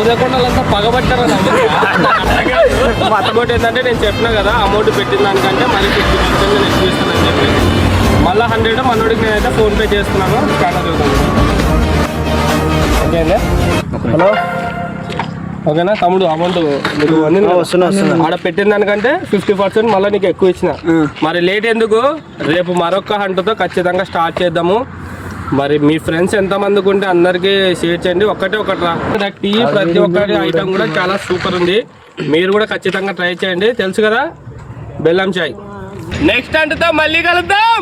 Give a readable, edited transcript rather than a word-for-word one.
చదువుకుండాలంతా పగబట్టారు. ఇంకోటి ఏంటంటే నేను చెప్పినా కదా, అమౌంట్ పెట్టిన దానికంటే మళ్ళీ 50% నేను ఎక్కువ ఇస్తానని చెప్పి మళ్ళీ 100 మనోడికి నేనైతే ఫోన్పే చేస్తున్నాను. స్కానర్ చూద్దాం. ఓకే అండి. హలో, ఓకేనా తమ్ముడు? అమౌంట్ మీకు ఆడ పెట్టిన దానికంటే 50% మళ్ళీ నీకు ఎక్కువ ఇచ్చిన. మరి లేట్ ఎందుకు? రేపు మరొక హంటతో ఖచ్చితంగా స్టార్ట్ చేద్దాము. మరి మీ ఫ్రెండ్స్ ఎంతమందికి ఉంటే అందరికీ షేర్ చేయండి. ఒకటి రా టీ, ప్రతి ఒక్కటి ఐటమ్ కూడా చాలా సూపర్ ఉంది. మీరు కూడా ఖచ్చితంగా ట్రై చేయండి. తెలుసు కదా, బెల్లం చాయ్. నెక్స్ట్ హంటతో మళ్ళీ కలుద్దాం.